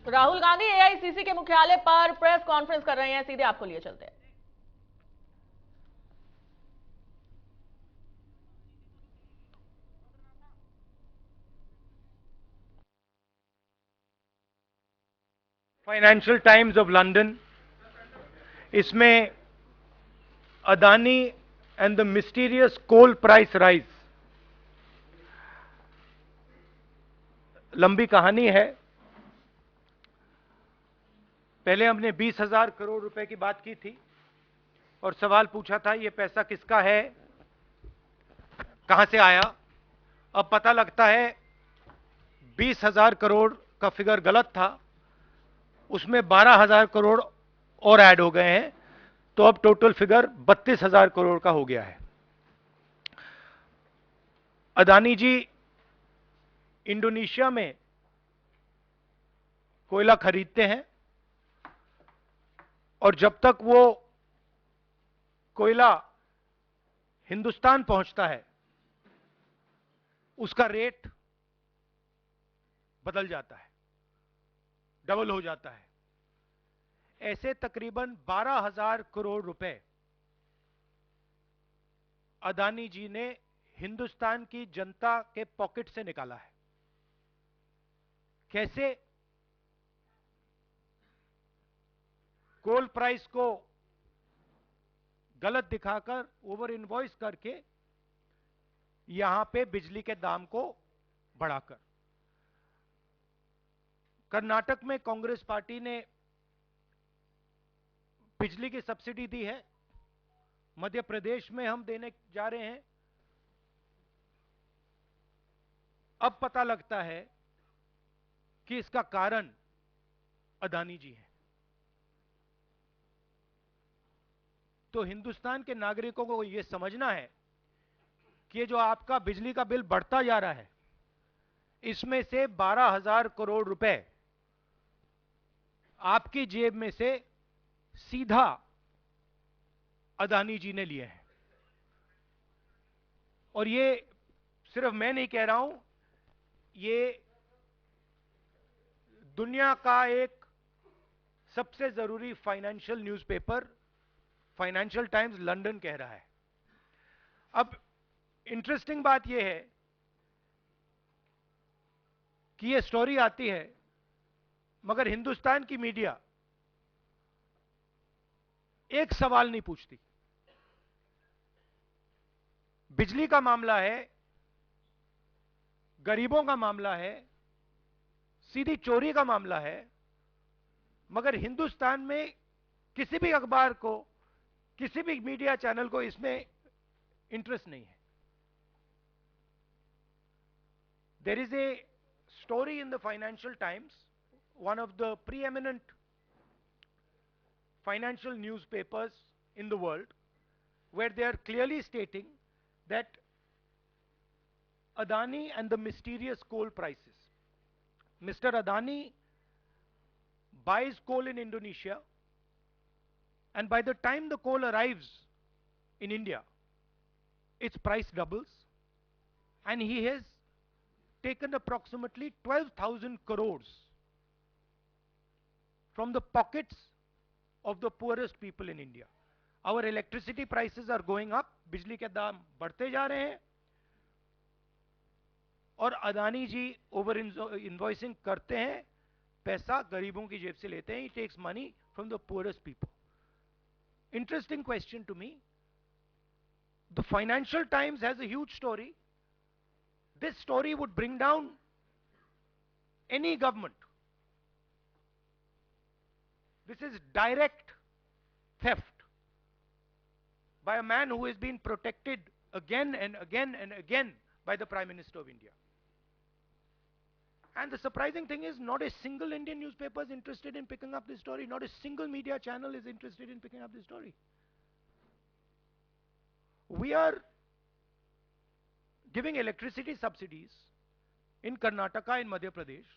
Rahul Gandhi AICC के मुख्यालय पर प्रेस कॉन्फ्रेंस कर रहे हैं, सीधे आपको लिए चलते हैं। फाइनेंशियल टाइम्स ऑफ लंदन, इसमें Adani and the mysterious coal price rise, लंबी कहानी है। पहले हमने 20,000 करोड़ रुपए की बात की थी और सवाल पूछा था ये पैसा किसका है, कहां से आया। अब पता लगता है 20,000 करोड़ का फिगर गलत था, उसमें 12,000 करोड़ और ऐड हो गए हैं, तो अब टोटल फिगर 32,000 करोड़ का हो गया है। अदानी जी इंडोनेशिया में कोयला खरीदते हैं और जब तक वो कोयला हिंदुस्तान पहुंचता है उसका रेट बदल जाता है, डबल हो जाता है। ऐसे तकरीबन 12,000 करोड़ रुपए अदानी जी ने हिंदुस्तान की जनता के पॉकेट से निकाला है। कैसे? कोल प्राइस को गलत दिखाकर, ओवर इनवॉइस करके, यहां पे बिजली के दाम को बढ़ाकर। कर्नाटक में कांग्रेस पार्टी ने बिजली की सब्सिडी दी है, मध्य प्रदेश में हम देने जा रहे हैं। अब पता लगता है कि इसका कारण अदानी जी है। तो हिंदुस्तान के नागरिकों को यह समझना है कि जो आपका बिजली का बिल बढ़ता जा रहा है, इसमें से 12,000 करोड़ रुपए आपकी जेब में से सीधा अदानी जी ने लिए हैं। और ये सिर्फ मैं नहीं कह रहा हूं, ये दुनिया का एक सबसे जरूरी financial newspaper financial times London कह रहा है। अब इंटरेस्टिंग बात यह है कि यह स्टोरी आती है, मगर हिंदुस्तान की मीडिया एक सवाल नहीं पूछती। बिजली का मामला है, गरीबों का मामला है, सीधी चोरी का मामला है, मगर हिंदुस्तान में किसी भी अखबार को, किसी भी मीडिया चैनल को इसमें इंटरेस्ट नहीं है। There is a story in the Financial Times, one of the preeminent financial newspapers in the world, where they are clearly stating that Adani and the mysterious coal prices. Mr. Adani buys coal in Indonesia, and by the time the coal arrives in India, its price doubles, and he has taken approximately 12,000 crores from the pockets of the poorest people in India. Our electricity prices are going up, बिजली के दाम बढ़ते जा रहे हैं, और अदानी जी over invoicing करते हैं, पैसा गरीबों की जेब से लेते हैं। He takes money from the poorest people. Interesting question to me. The Financial Times has a huge story. This story would bring down any government. This is direct theft by a man who has been protected again and again and again by the Prime Minister of India. And the surprising thing is, not a single Indian newspaper is interested in picking up this story. Not a single media channel is interested in picking up this story. We are giving electricity subsidies in Karnataka, in Madhya Pradesh.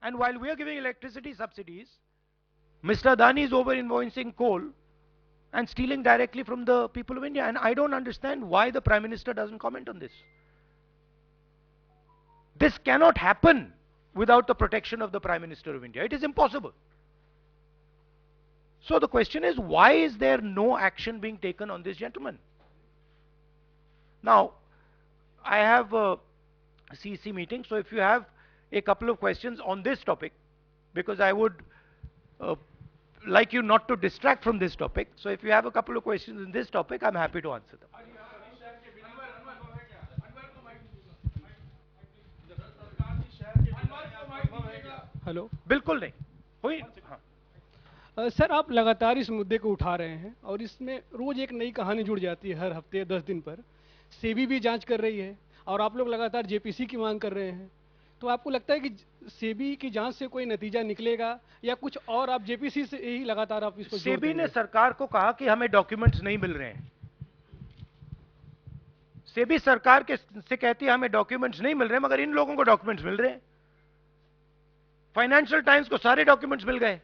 And while we are giving electricity subsidies, Mr. Adani is over invoicing coal and stealing directly from the people of India. And I don't understand why the Prime Minister doesn't comment on this. This cannot happen. without the protection of the Prime Minister of India. It is impossible. So the question is, why is there no action being taken on this gentleman? Now, I have a CEC meeting, so if you have a couple of questions on this topic, because I would like you not to distract from this topic. So if you have a couple of questions in this topic, I'm happy to answer them. Hello बिल्कुल नहीं हुई। हाँ। Sir, आप लगातार इस मुद्दे को उठा रहे हैं और इसमें रोज एक नई कहानी जुड़ जाती है हर हफ्ते 10 दिन पर। सेबी भी जांच कर रही है और आप लोग लगातार जेपीसी की मांग कर रहे हैं। तो आपको लगता है कि सेबी की जांच से कोई नतीजा निकलेगा या कुछ और आप जेपीसी से ही लगातार आप इसको? सेबी ने सरकार को कहा कि हमें डॉक्यूमेंट्स नहीं मिल रहे हैं। सेबी सरकार के से कहती है हमें डॉक्यूमेंट्स नहीं मिल रहे हैं, मगर इन लोगों को डॉक्यूमेंट्स मिल रहे हैं। फाइनेंशियल टाइम्स को सारे डॉक्यूमेंट्स मिल गए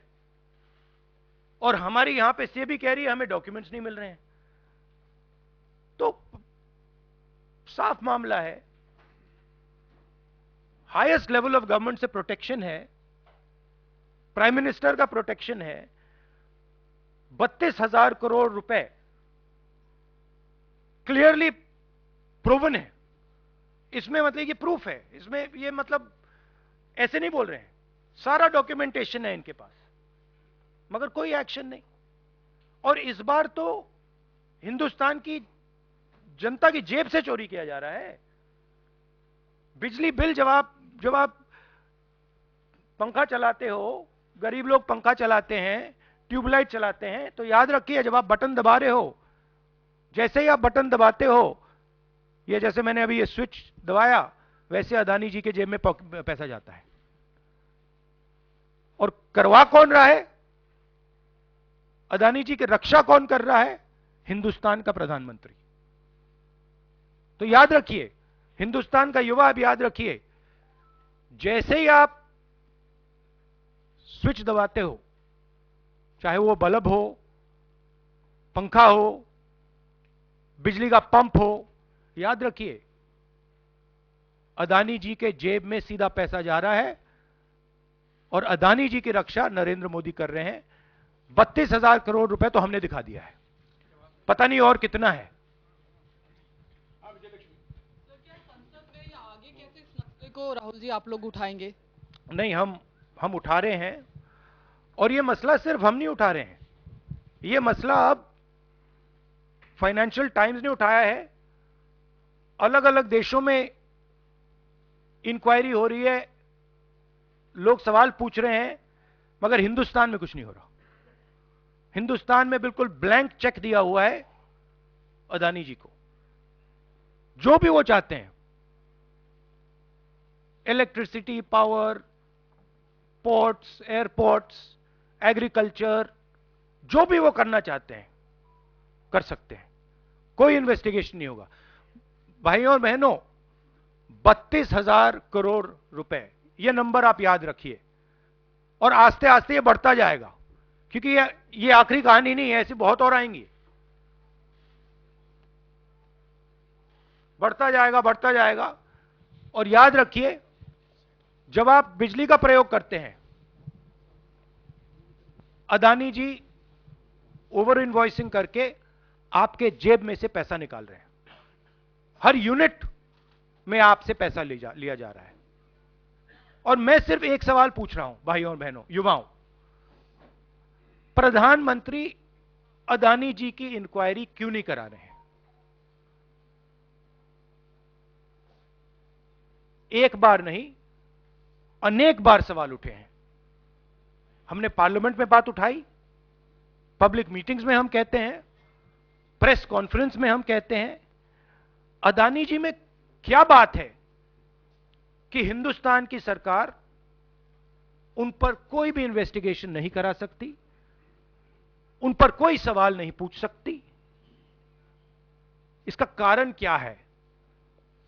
और हमारी यहां पे सेबी कह रही है हमें डॉक्यूमेंट्स नहीं मिल रहे हैं। तो साफ मामला है, हाईएस्ट लेवल ऑफ गवर्नमेंट से प्रोटेक्शन है, प्राइम मिनिस्टर का प्रोटेक्शन है। 32,000 करोड़ रुपए क्लियरली प्रूवन है। इसमें मतलब ये प्रूफ है, इसमें ये मतलब ऐसे नहीं बोल रहे हैं, सारा डॉक्यूमेंटेशन है इनके पास, मगर कोई एक्शन नहीं। और इस बार तो हिंदुस्तान की जनता की जेब से चोरी किया जा रहा है। बिजली बिल जब आप पंखा चलाते हो, गरीब लोग पंखा चलाते हैं, ट्यूबलाइट चलाते हैं, तो याद रखिए जब आप बटन दबा रहे हो, जैसे ही आप बटन दबाते हो, ये जैसे मैंने अभी ये स्विच दबाया, वैसे अदानी जी के जेब में पैसा जाता है। और करवा कौन रहा है? अदानी जी की रक्षा कौन कर रहा है? हिंदुस्तान का प्रधानमंत्री। तो याद रखिए, हिंदुस्तान का युवा, अब याद रखिए, जैसे ही आप स्विच दबाते हो, चाहे वो बल्ब हो, पंखा हो, बिजली का पंप हो, याद रखिए अदानी जी के जेब में सीधा पैसा जा रहा है और अदानी जी की रक्षा नरेंद्र मोदी कर रहे हैं। 32,000 करोड़ रुपए तो हमने दिखा दिया है, पता नहीं और कितना है। को राहुल जी आप लोग उठाएंगे? नहीं, हम उठा रहे हैं, और ये मसला सिर्फ हम नहीं उठा रहे हैं, ये मसला अब फाइनेंशियल टाइम्स ने उठाया है। अलग अलग देशों में इंक्वायरी हो रही है, लोग सवाल पूछ रहे हैं, मगर हिंदुस्तान में कुछ नहीं हो रहा। हिंदुस्तान में बिल्कुल ब्लैंक चेक दिया हुआ है अदानी जी को, जो भी वो चाहते हैं, electricity, power, ports, airports, agriculture, जो भी वो करना चाहते हैं कर सकते हैं, कोई इन्वेस्टिगेशन नहीं होगा। भाइयों और बहनों, 32,000 करोड़ रुपए, ये नंबर आप याद रखिए, और आस्ते आस्ते ये बढ़ता जाएगा, क्योंकि ये आखिरी कहानी नहीं है, ऐसी बहुत और आएंगी। बढ़ता जाएगा, बढ़ता जाएगा। और याद रखिए, जब आप बिजली का प्रयोग करते हैं, अदानी जी ओवर इनवॉइसिंग करके आपके जेब में से पैसा निकाल रहे हैं। हर यूनिट में आपसे पैसा लिया जा रहा है। और मैं सिर्फ एक सवाल पूछ रहा हूं भाइयों और बहनों, युवाओं, प्रधानमंत्री अदानी जी की इंक्वायरी क्यों नहीं करा रहे हैं? एक बार नहीं, अनेक बार सवाल उठे हैं। हमने पार्लियामेंट में बात उठाई, पब्लिक मीटिंग्स में हम कहते हैं, प्रेस कॉन्फ्रेंस में हम कहते हैं, अदानी जी में क्या बात है कि हिंदुस्तान की सरकार उन पर कोई भी इन्वेस्टिगेशन नहीं करा सकती, उन पर कोई सवाल नहीं पूछ सकती? इसका कारण क्या है?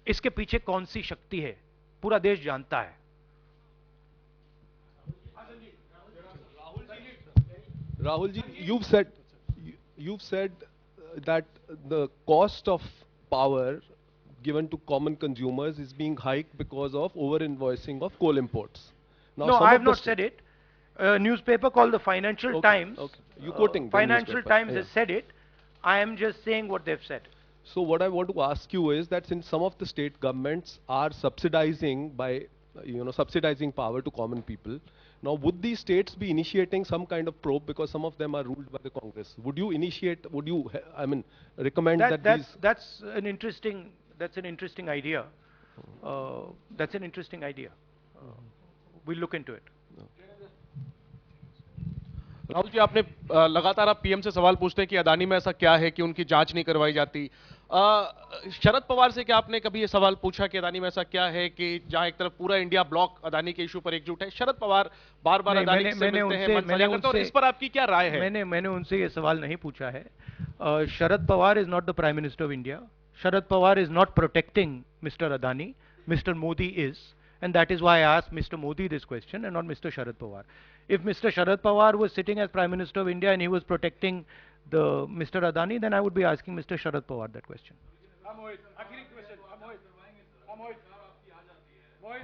इसके पीछे कौन सी शक्ति है? पूरा देश जानता है। Rahul ji, you've said that the cost of power given to common consumers is being hiked because of over-invoicing of coal imports. Now, No, some I of have the not said it. A newspaper called the Financial Okay, Times. okay. You quoting the Financial newspaper, Times yeah. has said it. I am just saying what they've said. So what I want to ask you is that since some of the state governments are subsidizing by, subsidizing power to common people, now would these states be initiating some kind of probe because some of them are ruled by the Congress? Would you initiate? Would you, recommend that these? That's an interesting idea. That's an interesting idea. We'll look into it. Rahul ji, आपने लगातार आप PM से सवाल पूछते हैं कि अदानी में ऐसा क्या है कि उनकी जांच नहीं करवाई जाती। शरद पवार से क्या आपने कभी ये सवाल पूछा कि अदानी में ऐसा क्या है कि जहां एक तरफ पूरा इंडिया ब्लॉक अदानी के इशू पर एकजुट है? शरद पवार बार बार अदानी से मिलते हैं, मन साझा करते हैं, और इस पर आपकी क्या राय है? मैंने उनसे ये सवाल नहीं पूछा है। Sharad Pawar is not the prime minister of India. Sharad Pawar is not protecting mister Adani. Mister Modi is. And that is why I asked Mr. Modi this question and not Mr. Sharad Pawar. If Mr. Sharad Pawar was sitting as Prime Minister of India and he was protecting the Mr. Adani, then I would be asking Mr. Sharad Pawar that question.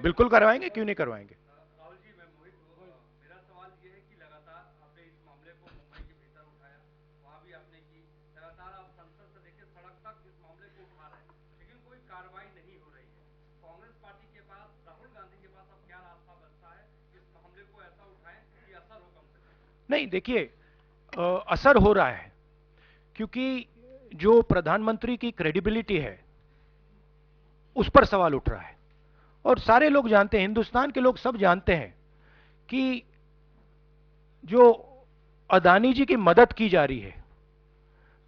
बिल्कुल करवाएंगे, क्यों नहीं करवाएंगे? राहुल जी, मैं मोहित हूँ। मेरा सवाल ये है कि लगातार आपने इस मामले को मुंबई के भीतर उठाया, वहाँ भी आपने की, लगातार आप संसद से लेकर सड़क तक इस मामले को उठा रहे हैं, लेकिन कोई कार्रवाई नहीं हो रही है। कांग्रेस पार्टी के पास, राहुल गांधी के पास अब क्या रास्ता बचता है इस मामले को ऐसा उठाएं कि असर हो कम से कम? नहीं, देखिए, असर हो रहा है क्योंकि जो प्रधानमंत्री की क्रेडिबिलिटी है उस पर सवाल उठ रहा है। और सारे लोग जानते हैं, हिंदुस्तान के लोग सब जानते हैं कि जो अदानी जी की मदद की जा रही है,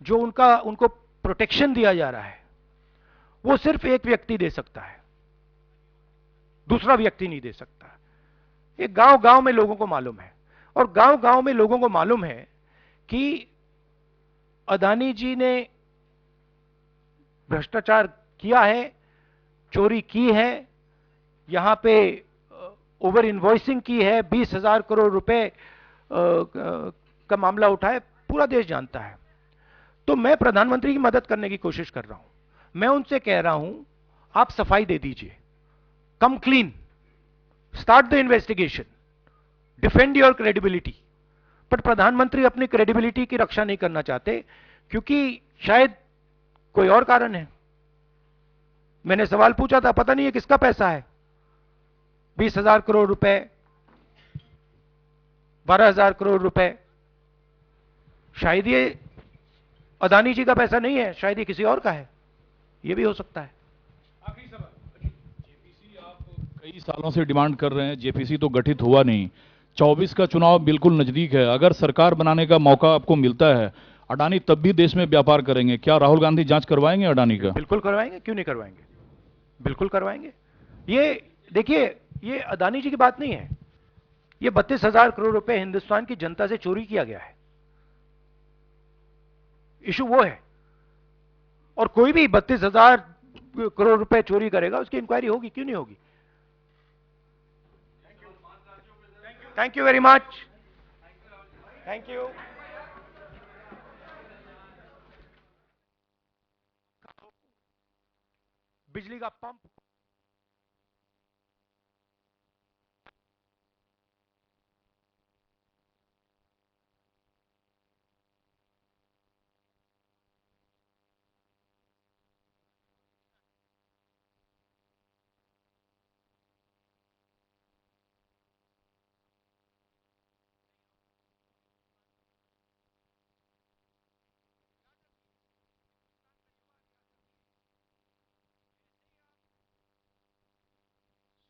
जो उनको प्रोटेक्शन दिया जा रहा है, वो सिर्फ एक व्यक्ति दे सकता है, दूसरा व्यक्ति नहीं दे सकता। ये गांव-गांव में लोगों को मालूम है, और गांव-गांव में लोगों को मालूम है कि अदानी जी ने भ्रष्टाचार किया है, चोरी की है, यहां पे ओवर इनवॉइसिंग की है, 20,000 करोड़ रुपए का मामला उठा है, पूरा देश जानता है। तो मैं प्रधानमंत्री की मदद करने की कोशिश कर रहा हूं। मैं उनसे कह रहा हूं, आप सफाई दे दीजिए, कम clean, start the investigation, defend your credibility. पर प्रधानमंत्री अपनी क्रेडिबिलिटी की रक्षा नहीं करना चाहते क्योंकि शायद कोई और कारण है। मैंने सवाल पूछा था, पता नहीं है किसका पैसा है, 20,000 करोड़ रुपए, 12,000 करोड़ रुपए। शायद ये अदानी जी का पैसा नहीं है, शायद ये किसी और का है, ये भी हो सकता है। आखिरी सवाल, जेपीसी आप कई सालों से डिमांड कर रहे हैं, जेपीसी तो गठित हुआ नहीं, 24 का चुनाव बिल्कुल नजदीक है, अगर सरकार बनाने का मौका आपको मिलता है, अडानी तब भी देश में व्यापार करेंगे, क्या राहुल गांधी जांच करवाएंगे अडानी का? बिल्कुल करवाएंगे, क्यों नहीं करवाएंगे, बिल्कुल करवाएंगे। ये देखिए, ये अदानी जी की बात नहीं है, ये 32,000 करोड़ रुपए हिंदुस्तान की जनता से चोरी किया गया है, इशू वो है। और कोई भी 32,000 करोड़ रुपए चोरी करेगा, उसकी इंक्वायरी होगी, क्यों नहीं होगी? Thank you very much, thank you. बिजली का पंप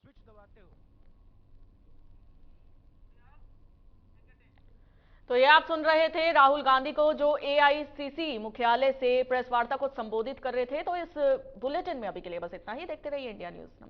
स्विच दबाते हो। तो ये आप सुन रहे थे राहुल गांधी को जो एआईसीसी मुख्यालय से प्रेस वार्ता को संबोधित कर रहे थे। तो इस बुलेटिन में अभी के लिए बस इतना ही। देखते रहिए इंडिया न्यूज। नमस्कार।